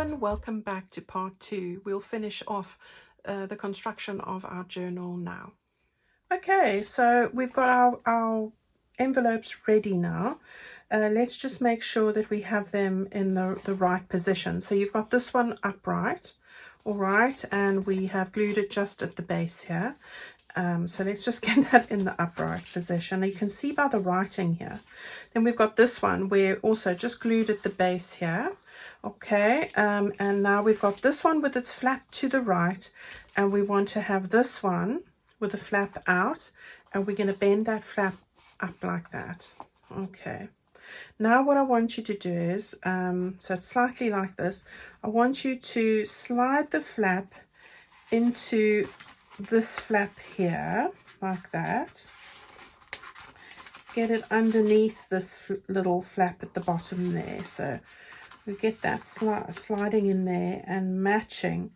everyone, welcome back to part 2. We'll finish off the construction of our journal now. Okay, so we've got our envelopes ready now. Let's just make sure that we have them in the right position. So you've got this one upright, all right, and we have glued it just at the base here. So let's just get that in the upright position. You can see by the writing here. Then we've got this one where also just glued at the base here. Okay, and now we've got this one with its flap to the right, and we want to have this one with the flap out, and we're going to bend that flap up like that. Okay, now what I want you to do is, so it's slightly like this, I want you to slide the flap into this flap here, like that. Get it underneath this little flap at the bottom there, so we get that sliding in there and matching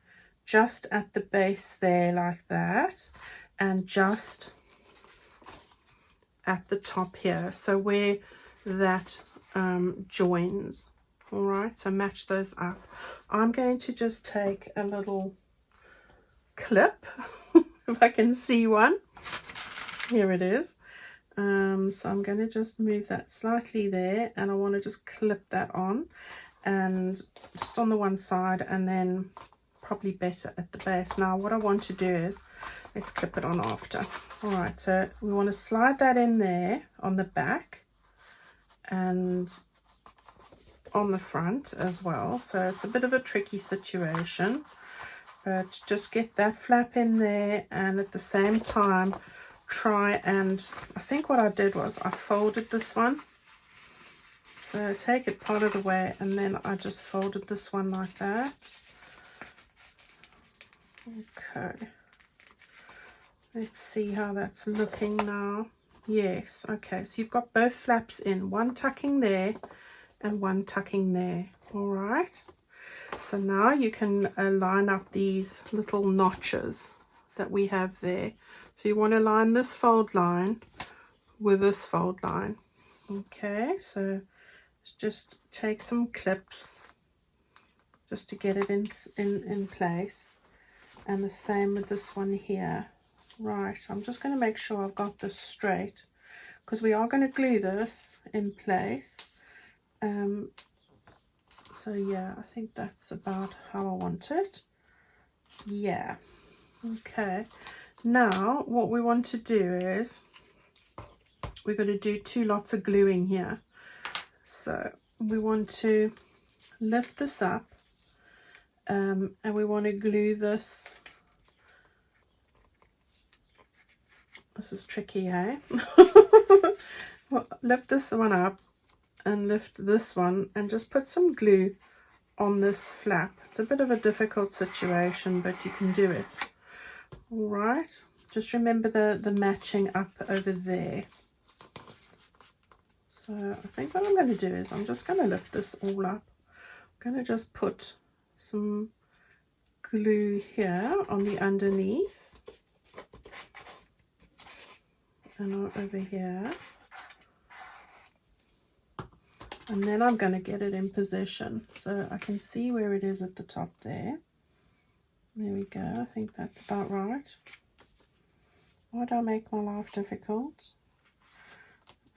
just at the base there like that, and just at the top here, so where that joins. All right, so match those up. I'm going to just take a little clip if I can see one. Here it is. So I'm going to just move that slightly there, and I want to just clip that on, and just on the one side, and then probably better at the base. Now what I want to do is, let's clip it on after. All right, so we want to slide that in there on the back and on the front as well. So it's a bit of a tricky situation, but just get that flap in there, and at the same time try and, I think what I did was I folded this one. So take it part of the way, and then I just folded this one like that. Okay. Let's see how that's looking now. Yes, okay. So you've got both flaps in, one tucking there and one tucking there. All right. So now you can line up these little notches that we have there. So you want to line this fold line with this fold line. Okay, so just take some clips just to get it in place, and the same with this one here. Right, I'm just going to make sure I've got this straight, because we are going to glue this in place. So yeah, I think that's about how I want it. Yeah, okay. Now what we want to do is, we're going to do 2 lots of gluing here. So we want to lift this up, and we want to glue this. This is tricky, hey? Well, lift this one up and lift this one, and just put some glue on this flap. It's a bit of a difficult situation, but you can do it. All right, just remember the matching up over there. So I think what I'm going to do is, I'm just going to lift this all up. I'm going to just put some glue here on the underneath, and over here, and then I'm going to get it in position so I can see where it is at the top there. There we go. I think that's about right. Why do I make my life difficult?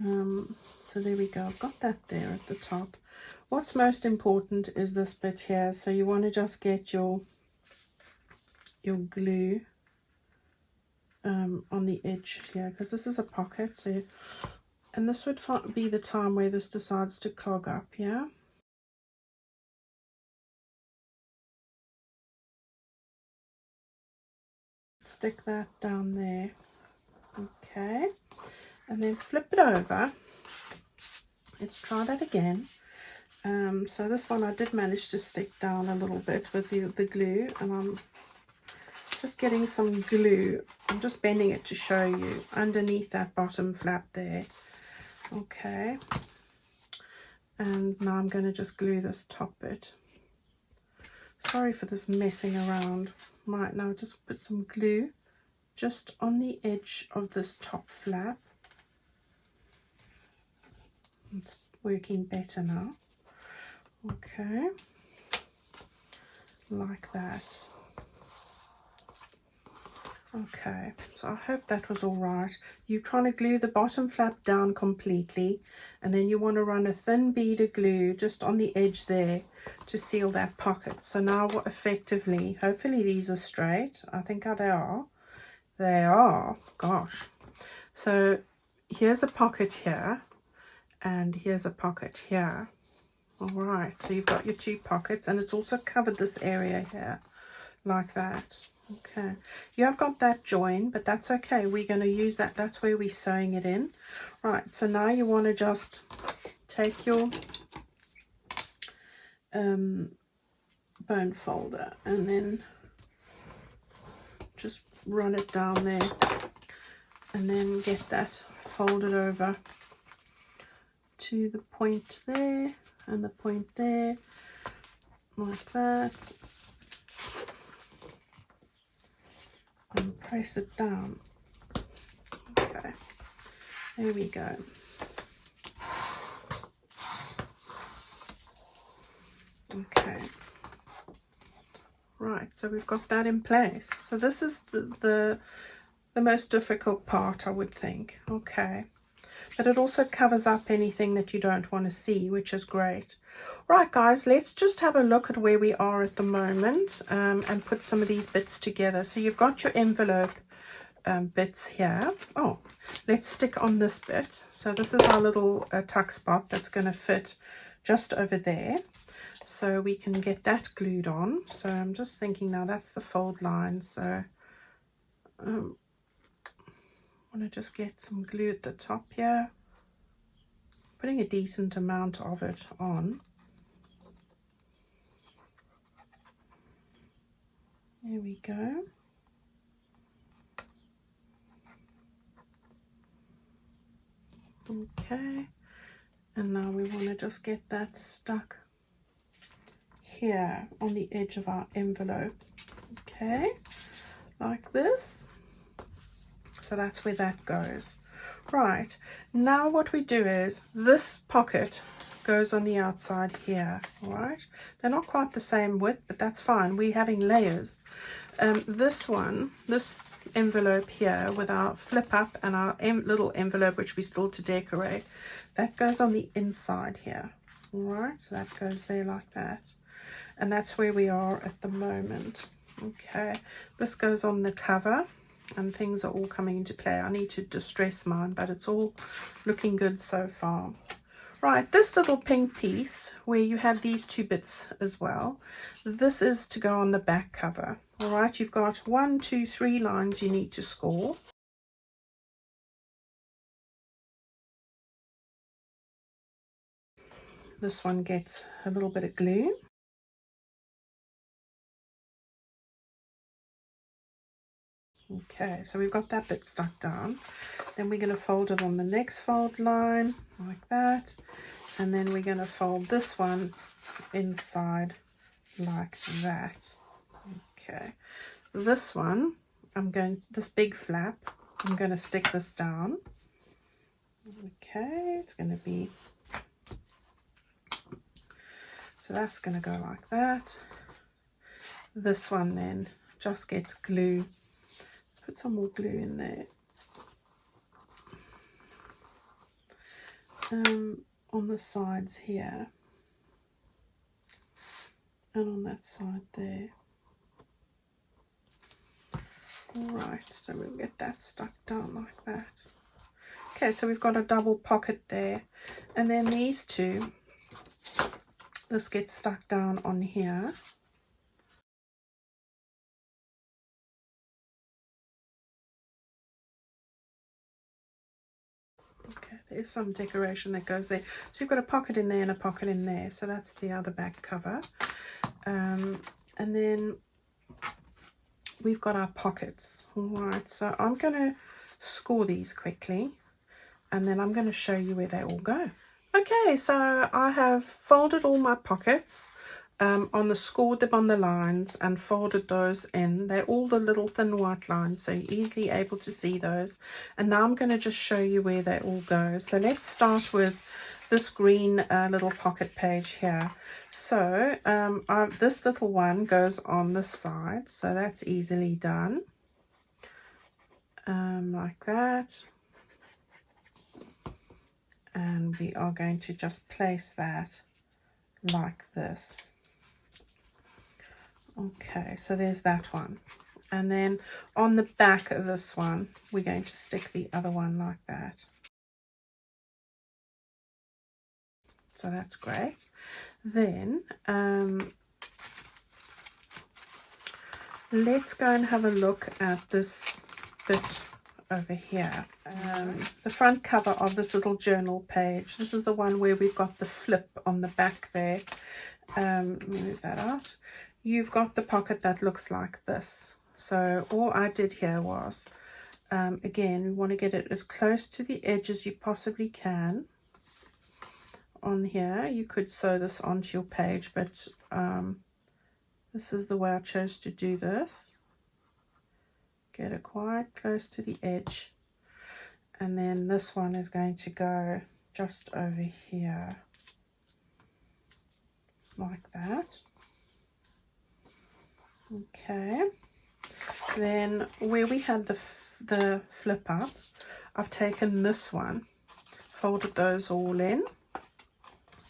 So there we go. I've got that there at the top. What's most important is this bit here. So you want to just get your glue on the edge here, because this is a pocket. So, and this would be the time where this decides to clog up. Yeah. Stick that down there. Okay, and then flip it over. Let's try that again. So this one I did manage to stick down a little bit with the glue, and I'm just getting some glue. I'm just bending it to show you underneath that bottom flap there. Okay, and now I'm going to just glue this top bit. Sorry for this messing around. Right, now just put some glue just on the edge of this top flap. It's working better now. Okay, like that. Okay, so I hope that was all right. You're trying to glue the bottom flap down completely, and then you want to run a thin bead of glue just on the edge there to seal that pocket. So now effectively, hopefully these are straight. I think they are. They are, gosh. So here's a pocket here, and here's a pocket here. All right, so you've got your two pockets, and it's also covered this area here like that. Okay, you have got that join, but that's okay. We're going to use that. That's where we're sewing it in. Right, so now you want to just take your bone folder and then just run it down there, and then get that folded over to the point there and the point there, like that. And press it down. Okay, there we go. Okay, right, so we've got that in place. So this is the most difficult part, I would think. Okay, but it also covers up anything that you don't want to see, which is great. Right, guys, let's just have a look at where we are at the moment, and put some of these bits together. So you've got your envelope bits here. Oh, let's stick on this bit. So this is our little tuck spot that's going to fit just over there. So we can get that glued on. So I'm just thinking now that's the fold line. So I want to just get some glue at the top here. Putting a decent amount of it on. There we go. Okay, and now we want to just get that stuck here on the edge of our envelope. Okay, like this. So that's where that goes. Right, now what we do is this pocket goes on the outside here. All right, they're not quite the same width, but that's fine. We're having layers. This envelope here with our flip up and our little envelope, which we still to decorate, that goes on the inside here. All right, so that goes there like that, and that's where we are at the moment. Okay, this goes on the cover, and things are all coming into play. I need to distress mine, but it's all looking good so far. Right, this little pink piece where you have these two bits as well, this is to go on the back cover. All right, you've got 1, 2, 3 lines you need to score. This one gets a little bit of glue. Okay, so we've got that bit stuck down. Then we're going to fold it on the next fold line like that, and then we're going to fold this one inside like that. Okay, this one this big flap, I'm going to stick this down. Okay, it's going to be, so that's going to go like that. This one then just gets glue. Put some more glue in there. On the sides here. And on that side there. Alright, so we'll get that stuck down like that. Okay, so we've got a double pocket there. And then these two, this gets stuck down on here. Okay, there's some decoration that goes there. So you've got a pocket in there and a pocket in there. So that's the other back cover. And then we've got our pockets. All right, so I'm going to score these quickly, and then I'm going to show you where they all go. Okay, so I have folded all my pockets, scored them on the lines and folded those in. They're all the little thin white lines, so you're easily able to see those. And now I'm going to just show you where they all go. So let's start with this green little pocket page here. So this little one goes on this side, so that's easily done, like that. And we are going to just place that like this. Okay, so there's that one. And then on the back of this one, we're going to stick the other one like that. So that's great. Then let's go and have a look at this bit over here. The front cover of this little journal page. This is the one where we've got the flip on the back there. Let me move that out. You've got the pocket that looks like this. So all I did here was, again, we want to get it as close to the edge as you possibly can. On here, you could sew this onto your page, but this is the way I chose to do this. Get it quite close to the edge. And then this one is going to go just over here, like that. Okay. Then where we had the flip up, I've taken this one, folded those all in.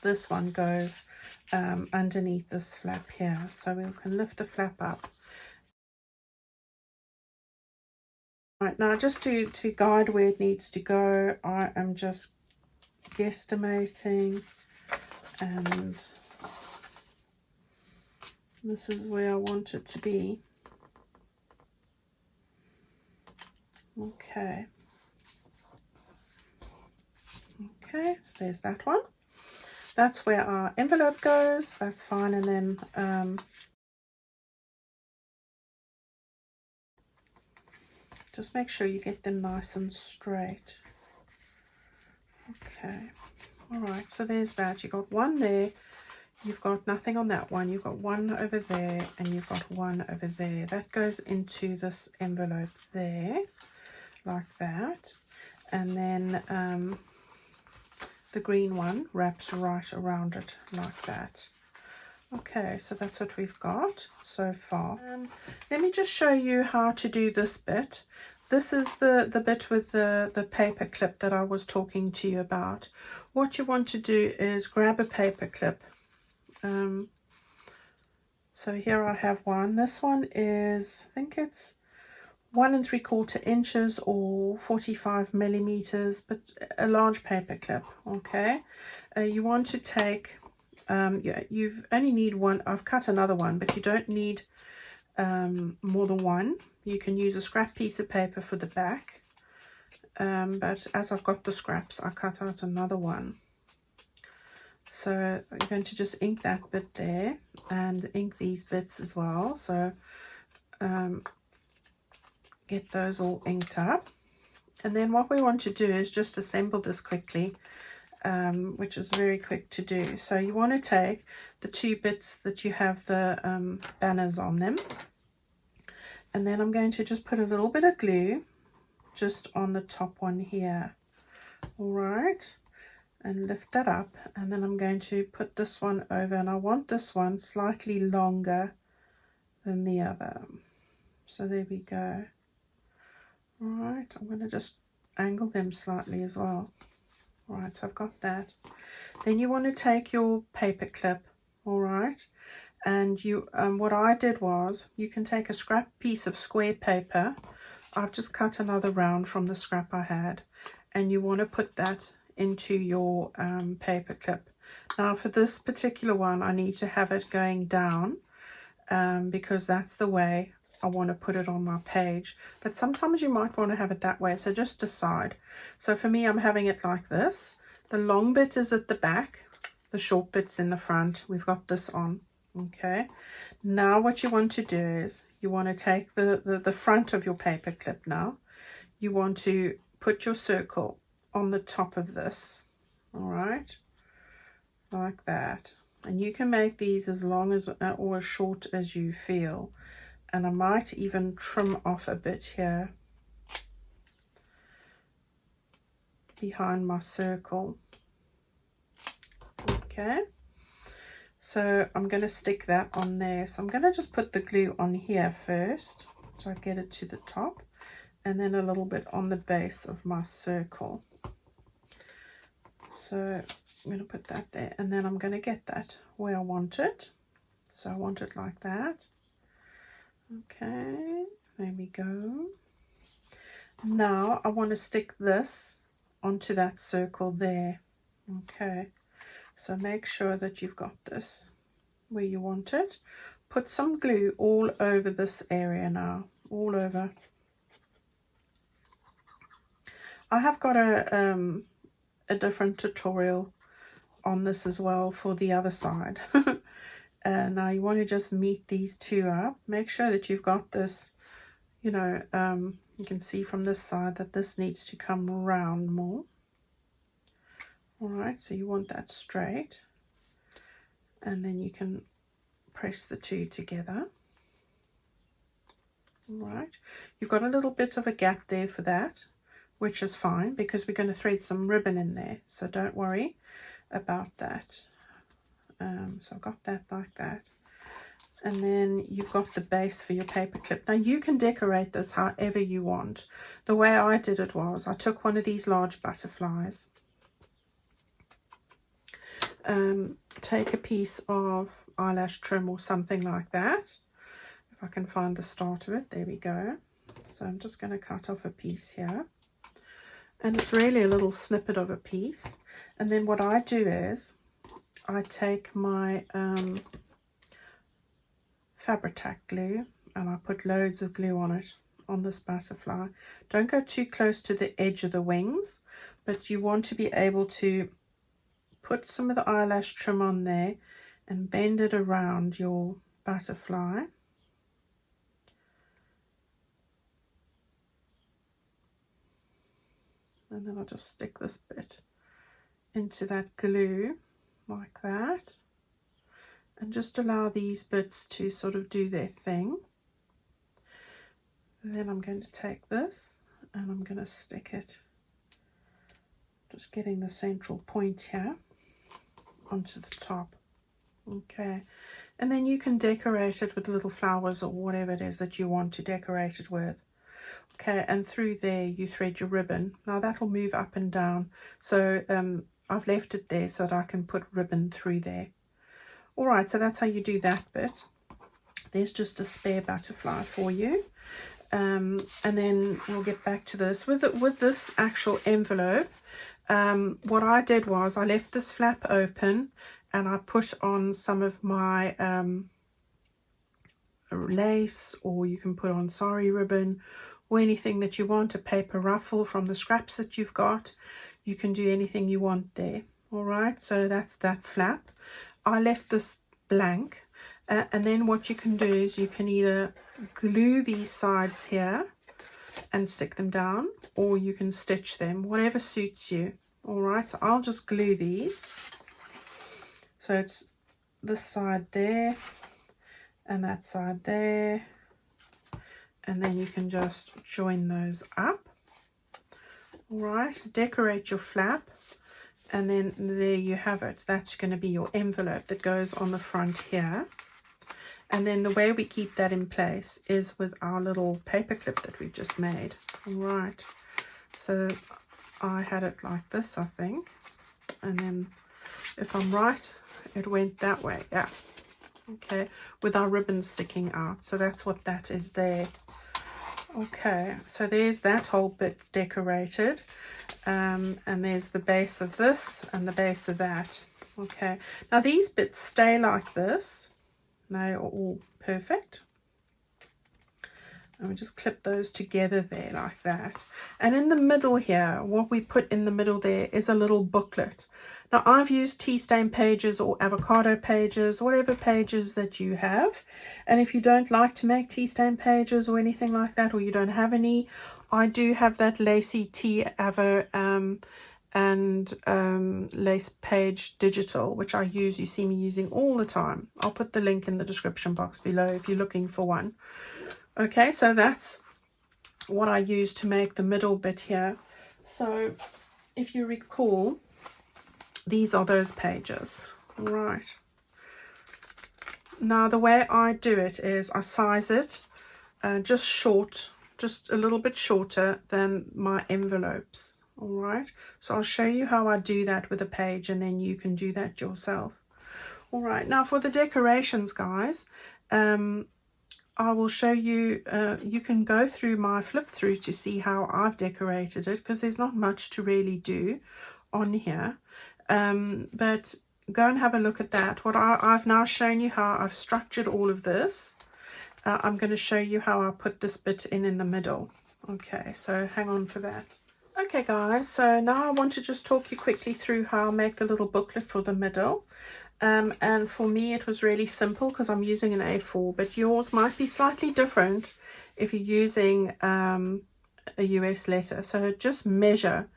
This one goes underneath this flap here, so we can lift the flap up. Right, now just to guide where it needs to go, I am just guesstimating, and this is where I want it to be. Okay. Okay, so there's that one. That's where our envelope goes. That's fine. And then just make sure you get them nice and straight. Okay. All right. So there's that. You got one there. You've got nothing on that one. You've got one over there, and you've got one over there. That goes into this envelope there, like that. And then the green one wraps right around it like that. Okay, so that's what we've got so far. Let me just show you how to do this bit. This is the bit with the paper clip that I was talking to you about. What you want to do is grab a paper clip. So here I have one. This one is, I think it's 1 3/4 inches or 45 millimeters, but a large paper clip. Okay, you want to take you only need one. I've cut another one, but you don't need more than one. You can use a scrap piece of paper for the back, but as I've got the scraps, I cut out another one. So I'm going to just ink that bit there and ink these bits as well. So get those all inked up, and then what we want to do is just assemble this quickly, which is very quick to do. So you want to take the two bits that you have the banners on them, and then I'm going to just put a little bit of glue just on the top one here. All right, and lift that up, and then I'm going to put this one over, and I want this one slightly longer than the other. So there we go. All right, I'm going to just angle them slightly as well. All right, so I've got that. Then you want to take your paper clip, all right, and you what I did was, you can take a scrap piece of square paper. I've just cut another round from the scrap I had, and you want to put that into your paper clip. Now for this particular one, I need to have it going down because that's the way I want to put it on my page, but sometimes you might want to have it that way, so just decide. So for me, I'm having it like this. The long bit is at the back, the short bit's in the front. We've got this on. Okay, now what you want to do is you want to take the front of your paper clip. Now you want to put your circle on the top of this, all right, like that. And you can make these as long as or as short as you feel. And I might even trim off a bit here behind my circle. Okay, so I'm going to stick that on there. So I'm going to just put the glue on here first, so I get it to the top, and then a little bit on the base of my circle. So I'm going to put that there, and then I'm going to get that where I want it. So I want it like that. Okay, there we go. Now I want to stick this onto that circle there. Okay, so make sure that you've got this where you want it. Put some glue all over this area now, all over. I have got a different tutorial on this as well for the other side. Now you want to just meet these two up. Make sure that you've got this, you know, you can see from this side that this needs to come around more. All right, so you want that straight, and then you can press the two together. All right, you've got a little bit of a gap there for that, which is fine because we're going to thread some ribbon in there, so don't worry about that. So I've got that like that, and then you've got the base for your paper clip. Now you can decorate this however you want. The way I did it was I took one of these large butterflies, take a piece of eyelash trim or something like that. If I can find the start of it, there we go. So I'm just going to cut off a piece here, and it's really a little snippet of a piece. And then what I do is I take my Fabri-Tac glue and I put loads of glue on it, on this butterfly. Don't go too close to the edge of the wings, but you want to be able to put some of the eyelash trim on there and bend it around your butterfly. And then I'll just stick this bit into that glue like that, and just allow these bits to sort of do their thing. And then I'm going to take this and I'm going to stick it, just getting the central point here, onto the top. Okay, and then you can decorate it with little flowers or whatever it is that you want to decorate it with. Okay, and through there you thread your ribbon. Now that will move up and down, so I've left it there so that I can put ribbon through there. All right, so that's how you do that bit. There's just a spare butterfly for you, and then we'll get back to this with this actual envelope. What I did was I left this flap open and I put on some of my lace, or you can put on sari ribbon or anything that you want, a paper ruffle from the scraps that you've got. You can do anything you want there. All right, so that's that flap. I left this blank, and then what you can do is you can either glue these sides here and stick them down, or you can stitch them, whatever suits you. All right, so I'll just glue these. So it's this side there and that side there, and then you can just join those up. All right, decorate your flap, and then there you have it. That's going to be your envelope that goes on the front here. And then the way we keep that in place is with our little paper clip that we've just made. All right, so I had it like this, I think, and then if I'm right, it went that way. Yeah, okay, with our ribbon sticking out. So that's what that is there. Okay, so there's that whole bit decorated, and there's the base of this and the base of that. Okay, now these bits stay like this. They are all perfect, and we just clip those together there like that. And in the middle here, what we put in the middle there is a little booklet. Now I've used tea stain pages or avocado pages, whatever pages that you have. And if you don't like to make tea stain pages or anything like that, or you don't have any, I do have that lacy tea avo and lace page digital, which I use. You see me using all the time. I'll put the link in the description box below if you're looking for one. Okay, so that's what I use to make the middle bit here. So if you recall, these are those pages. All right. Now the way I do it is I size it just short, just a little bit shorter than my envelopes. All right, so I'll show you how I do that with a page, and then you can do that yourself. All right, now for the decorations, guys, I will show you, you can go through my flip through to see how I've decorated it, because there's not much to really do on here, but go and have a look at that. What I've now shown you how I've structured all of this. I'm going to show you how I put this bit in the middle. Okay, so hang on for that. Okay guys, so now I want to just talk you quickly through how I make the little booklet for the middle. And for me it was really simple because I'm using an A4, but yours might be slightly different if you're using a US letter. So just measure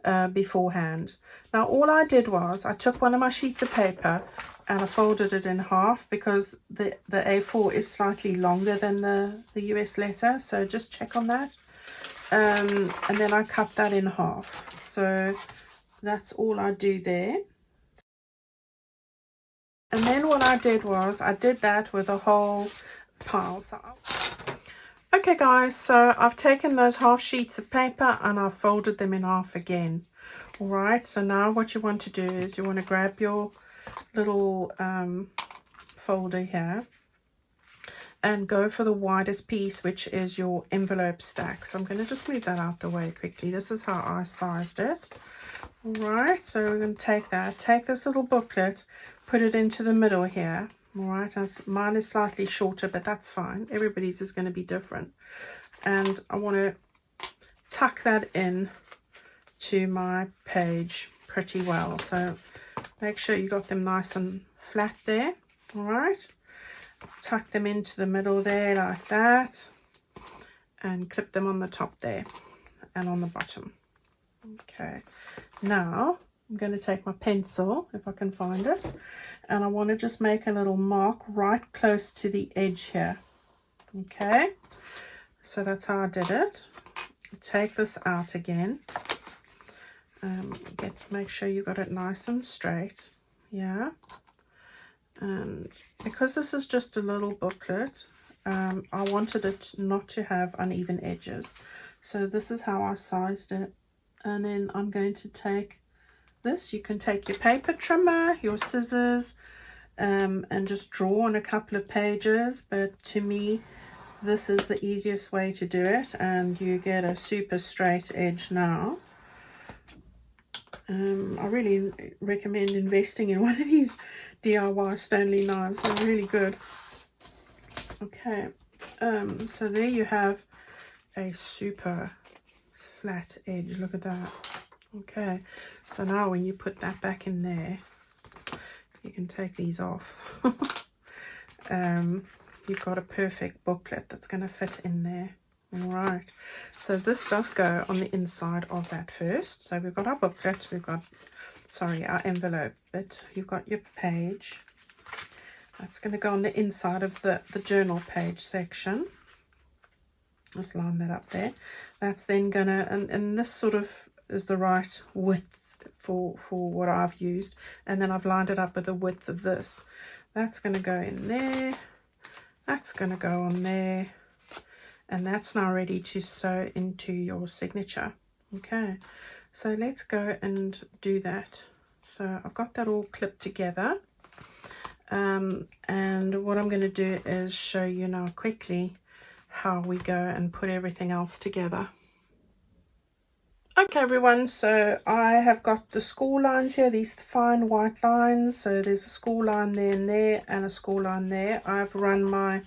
beforehand. Now all I did was I took one of my sheets of paper and I folded it in half, because the A4 is slightly longer than the US letter, so just check on that. And then I cut that in half. So that's all I do there. And then what I did was I did that with a whole pile. Okay guys, so I've taken those half sheets of paper and I've folded them in half again. All right, so now what you want to do is you want to grab your little folder here and go for the widest piece, which is your envelope stack. So I'm going to just move that out the way quickly. This is how I sized it. All right, so we're going to take that, take this little booklet, put it into the middle here. All right, mine is slightly shorter, but that's fine. Everybody's is going to be different. And I want to tuck that in to my page pretty well. So make sure you got them nice and flat there. All right, tuck them into the middle there like that, and clip them on the top there and on the bottom. Okay, now I'm going to take my pencil, if I can find it, and I want to just make a little mark right close to the edge here. Okay, so that's how I did it. Take this out again. Make sure you got it nice and straight. Yeah. And because this is just a little booklet, I wanted it not to have uneven edges. So this is how I sized it. And then I'm going to take this. You can take your paper trimmer, your scissors, and just draw on a couple of pages. But to me, this is the easiest way to do it. And you get a super straight edge now. I really recommend investing in one of these DIY Stanley knives. They're really good. Okay, so there you have a super flat edge. Look at that. Okay, so now when you put that back in there, you can take these off. You've got a perfect booklet that's going to fit in there. All right, so this does go on the inside of that first. So we've got our booklet, we've got, sorry, our envelope bit, you've got your page. That's going to go on the inside of the journal page section. Just line that up there. That's then going to, and this sort of is the right width for what I've used. And then I've lined it up with the width of this. That's going to go in there. That's going to go on there. And that's now ready to sew into your signature. Okay, so let's go and do that. So I've got that all clipped together. And what I'm going to do is show you now quickly how we go and put everything else together. Okay everyone, so I have got the score lines here, these fine white lines. So there's a score line there and there, and a score line there. I've run my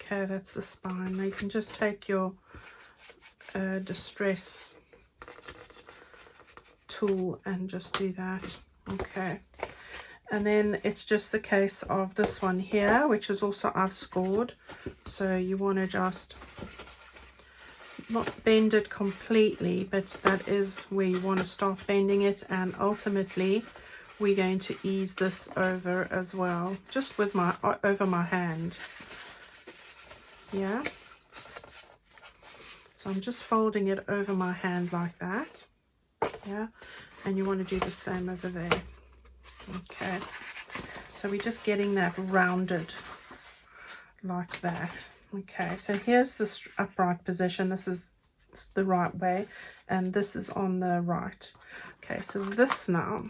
okay, that's the spine. Now you can just take your distress tool and just do that. Okay, and then it's just the case of this one here, which is also I've scored. So you want to just not bend it completely, but that is where you want to start bending it, and ultimately we're going to ease this over as well, just with my over my hand. Yeah, so I'm just folding it over my hand like that. Yeah, and you want to do the same over there. Okay, so we're just getting that rounded like that. Okay, so here's the upright position. This is the right way, and this is on the right. Okay, so this now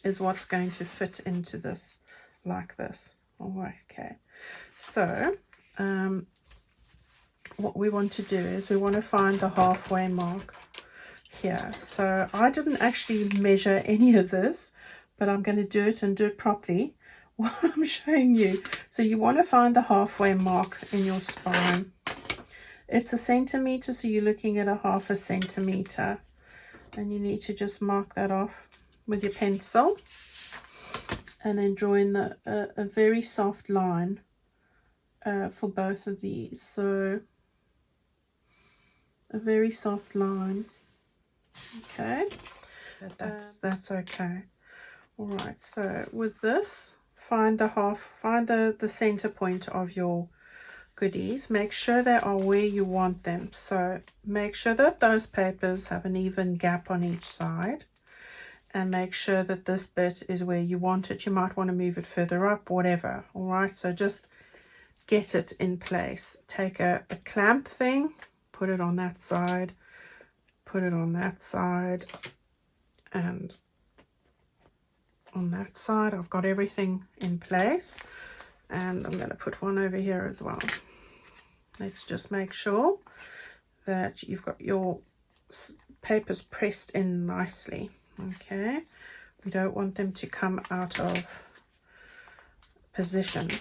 is what's going to fit into this like this. Oh, okay, so what we want to do is we want to find the halfway mark here. So I didn't actually measure any of this, but I'm going to do it and do it properly while I'm showing you. So you want to find the halfway mark in your spine. It's 1 centimeter, so you're looking at a 1/2 centimeter, and you need to just mark that off with your pencil, and then draw in a very soft line for both of these. So a very soft line. Okay, that's okay. All right, so with this, find the center point of your goodies. Make sure they are where you want them. So make sure that those papers have an even gap on each side, and make sure that this bit is where you want it. You might want to move it further up, whatever. All right, so just get it in place. Take a clamp thing, put it on that side, put it on that side, and on that side. I've got everything in place, and I'm going to put one over here as well. Let's just make sure that you've got your papers pressed in nicely. Okay, we don't want them to come out of position.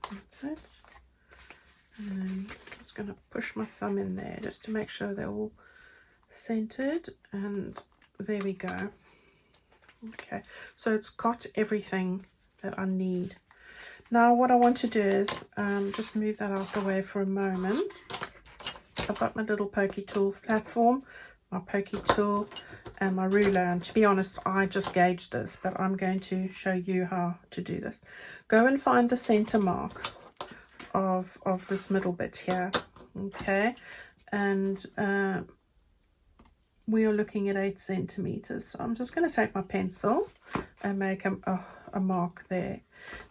That's it. And then I'm just going to push my thumb in there just to make sure they're all centered, and there we go. Okay, so it's got everything that I need. Now what I want to do is just move that out the way for a moment. I've got my little pokey tool platform, my pokey tool, and my ruler, and to be honest, I just gauged this, but I'm going to show you how to do this. Go and find the center mark of this middle bit here. Okay, and we are looking at 8 centimeters. So I'm just going to take my pencil and make a mark there.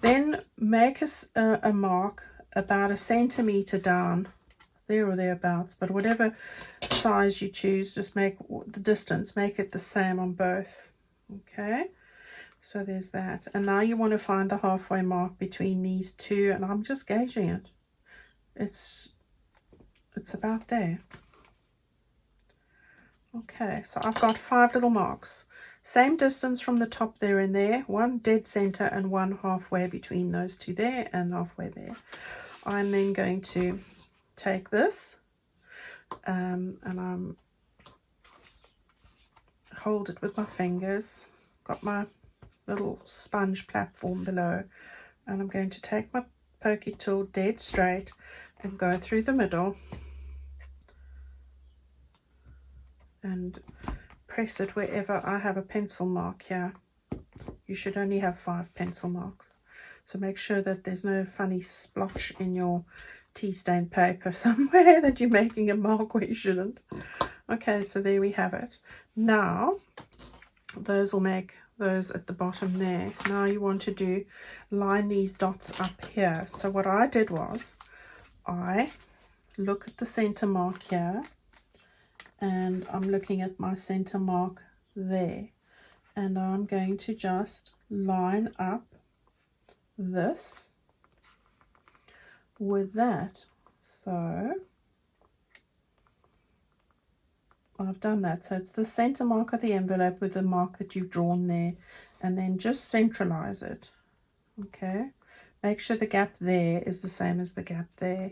Then make a mark about 1 centimeter down, there or thereabouts, but whatever size you choose, just make the distance, make it the same on both. Okay, so there's that. And now you want to find the halfway mark between these two, and I'm just gauging it. It's about there. Okay, so I've got 5 little marks, same distance from the top there and there, one dead center and one halfway between those two there and halfway there. I'm then going to take this and I'm hold it with my fingers, got my little sponge platform below, and I'm going to take my pokey tool dead straight and go through the middle and press it wherever I have a pencil mark here. You should only have 5 pencil marks, so make sure that there's no funny splotch in your tea stain paper somewhere that you're making a mark where you shouldn't. Okay, so there we have it. Now those will make those at the bottom there. Now you want to line these dots up here. So what I did was I look at the center mark here, and I'm looking at my center mark there, and I'm going to just line up this with that. So I've done that. So it's the center mark of the envelope with the mark that you've drawn there, and then just centralize it. Okay, make sure the gap there is the same as the gap there.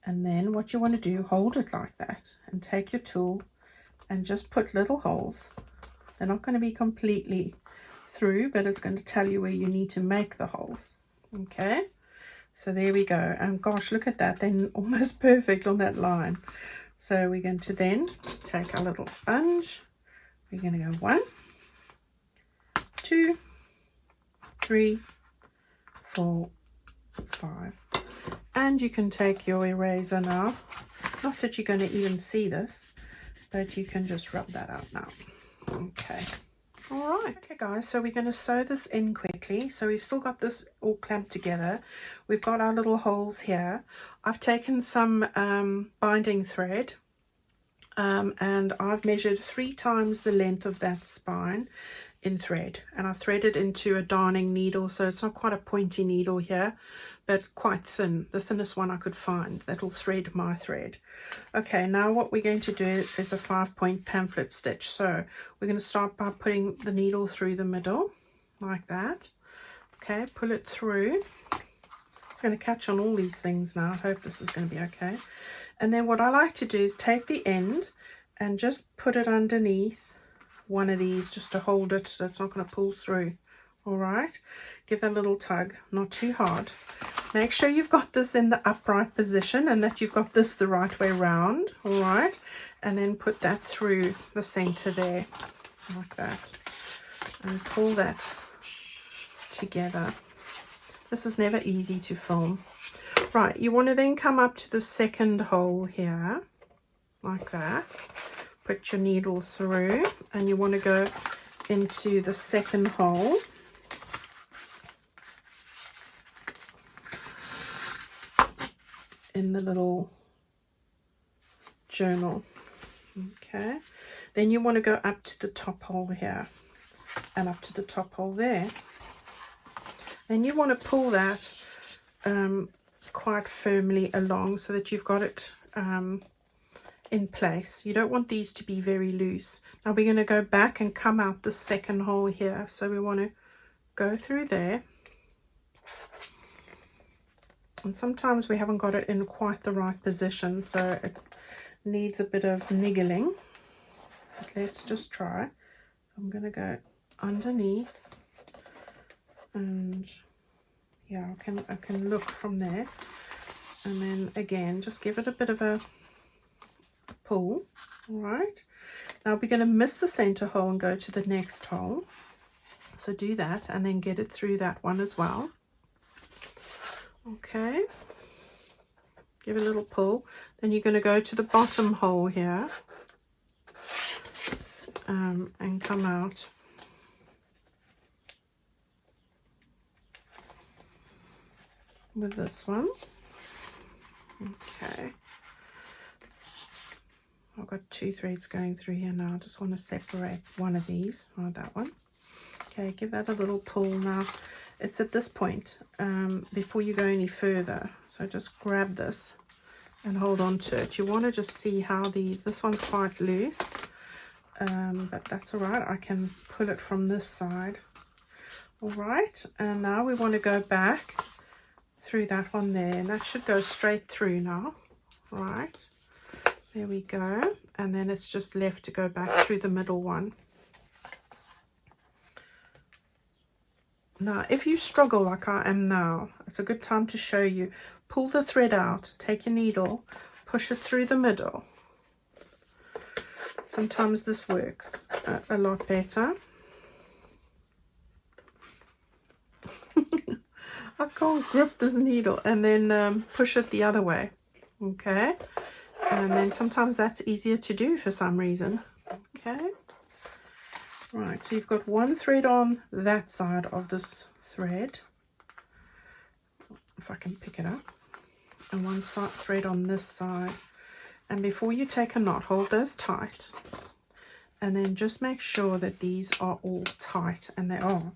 And then what you want to do, hold it like that and take your tool and just put little holes. They're not going to be completely through, but it's going to tell you where you need to make the holes. Okay, so there we go. And gosh, look at that, they're almost perfect on that line. So we're going to then take our little sponge. We're going to go 1, 2, 3, 4, 5. And you can take your eraser now. Not that you're going to even see this, but you can just rub that out now. Okay. All right. Okay, guys, so we're going to sew this in quickly. So we've still got this all clamped together. We've got our little holes here. I've taken some binding thread, and I've measured 3 times the length of that spine in thread, and I've threaded into a darning needle, so it's not quite a pointy needle here, but quite thin, the thinnest one I could find that'll thread my thread. Okay, now what we're going to do is a 5-point pamphlet stitch. So we're going to start by putting the needle through the middle like that. Okay, pull it through. It's going to catch on all these things now. I hope this is going to be okay. And then what I like to do is take the end and just put it underneath one of these just to hold it so it's not going to pull through. All right, give that a little tug, not too hard. Make sure you've got this in the upright position and that you've got this the right way round. All right, and then put that through the center there like that and pull that together. This is never easy to film. Right, you want to then come up to the second hole here like that. Put your needle through and you want to go into the second hole. In the little journal. Okay, then you want to go up to the top hole here and up to the top hole there. Then you want to pull that quite firmly along so that you've got it in place. You don't want these to be very loose. Now we're going to go back and come out the second hole here, so we want to go through there. And sometimes we haven't got it in quite the right position, so it needs a bit of niggling. But let's just try. I'm going to go underneath, and yeah, I can look from there. And then again, just give it a bit of a pull. All right. Now we're going to miss the center hole and go to the next hole. So do that and then get it through that one as well. Okay, give it a little pull. Then you're going to go to the bottom hole here and come out. With this one. Okay, I've got 2 threads going through here now. I just want to separate one of these, or that one. Okay, give that a little pull now. It's at this point before you go any further, so just grab this and hold on to it. You want to just see how this one's quite loose, but that's all right. I can pull it from this side. All right, and now we want to go back through that one there, and that should go straight through now. All right, there we go. And then it's just left to go back through the middle one. Now, if you struggle like I am now, it's a good time to show you. Pull the thread out, take your needle, push it through the middle. Sometimes this works a lot better. I can't grip this needle. And then push it the other way. Okay. And then sometimes that's easier to do for some reason. Okay. Right, so you've got one thread on that side of this thread, if I can pick it up, and one side thread on this side. And before you take a knot, hold those tight, and then just make sure that these are all tight, and they are.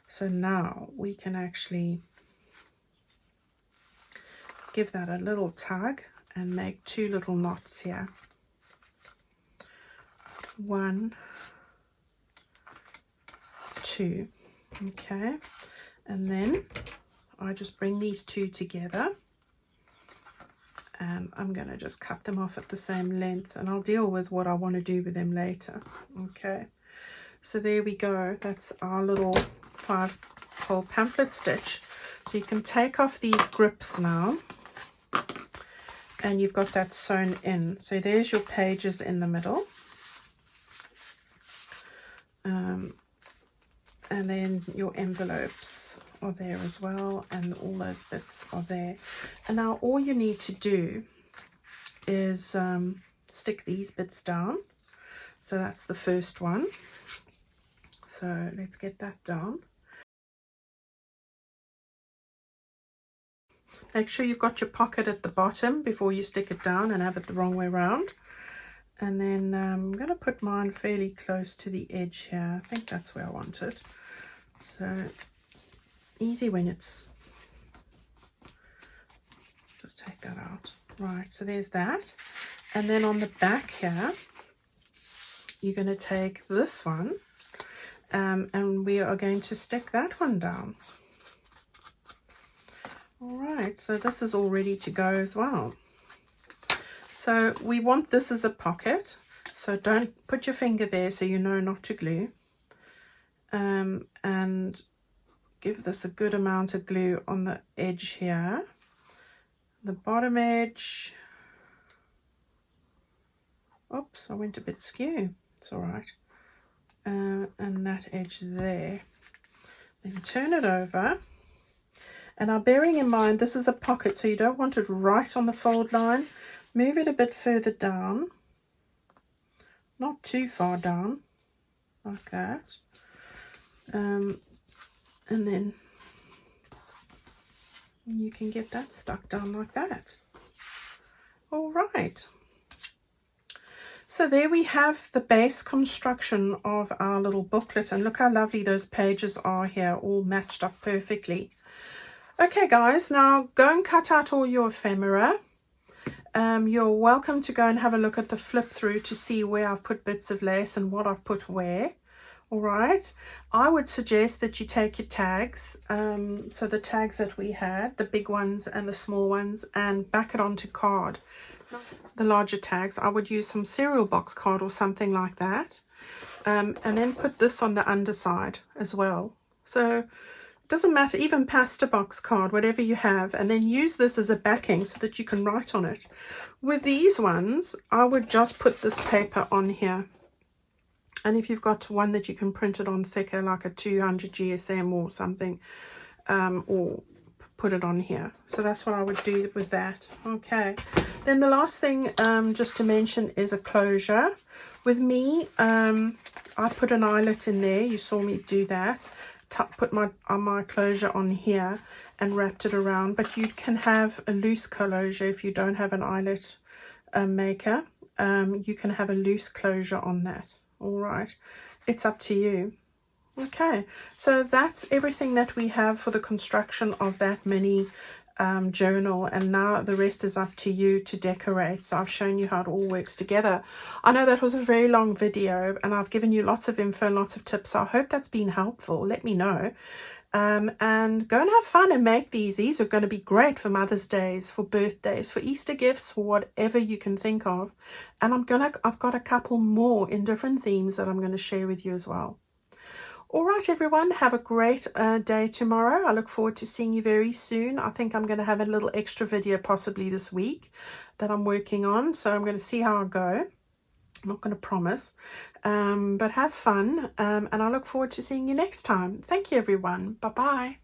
So now we can actually give that a little tug and make 2 little knots here. 1, 2. Okay, and then I just bring these 2 together, and I'm going to just cut them off at the same length, and I'll deal with what I want to do with them later. Okay, So there we go. That's our little 5-hole pamphlet stitch. So you can take off these grips now, and you've got that sewn in. So there's your pages in the middle. And then your envelopes are there as well, and all those bits are there. And now all you need to do is stick these bits down. So that's the first one. So let's get that down. Make sure you've got your pocket at the bottom before you stick it down and have it the wrong way around. And then I'm going to put mine fairly close to the edge here. I think that's where I want it. So easy when it's, just take that out. Right, so there's that. And then on the back here, you're going to take this one, and we are going to stick that one down. All right, so this is all ready to go as well. So we want this as a pocket, so don't put your finger there so you know not to glue. And give this a good amount of glue on the edge here, the bottom edge. Oops, I went a bit skew. It's all right. And that edge there. Then turn it over. And now bearing in mind this is a pocket, so you don't want it right on the fold line. Move it a bit further down. Not too far down. Like that. And then you can get that stuck down like that. All right. So there we have the base construction of our little booklet, and look how lovely those pages are here, all matched up perfectly. Okay guys, now go and cut out all your ephemera. You're welcome to go and have a look at the flip through to see where I've put bits of lace and what I've put where. All right, I would suggest that you take your tags, so the tags that we had, the big ones and the small ones, and back it onto card. The larger tags, I would use some cereal box card or something like that, and then put this on the underside as well. So it doesn't matter, even pasta box card, whatever you have, and then use this as a backing so that you can write on it. With these ones, I would just put this paper on here. And if you've got one that you can print it on thicker, like a 200 GSM or something, or put it on here. So that's what I would do with that. Okay. Then the last thing just to mention is a closure. With me, I put an eyelet in there. You saw me do that. Put my closure on here and wrapped it around. But you can have a loose closure if you don't have an eyelet maker. You can have a loose closure on that. All right, it's up to you. Okay, so that's everything that we have for the construction of that mini journal, and now the rest is up to you to decorate. So I've shown you how it all works together. I know that was a very long video, and I've given you lots of info and lots of tips, so I hope that's been helpful. Let me know. And go and have fun and make these. These are going to be great for Mother's Days, for birthdays, for Easter gifts, for whatever you can think of. And I've got a couple more in different themes that I'm going to share with you as well. All right, everyone, have a great day tomorrow. I look forward to seeing you very soon. I think I'm going to have a little extra video possibly this week that I'm working on. So I'm going to see how I go. I'm not going to promise, but have fun, and I look forward to seeing you next time. Thank you, everyone. Bye-bye.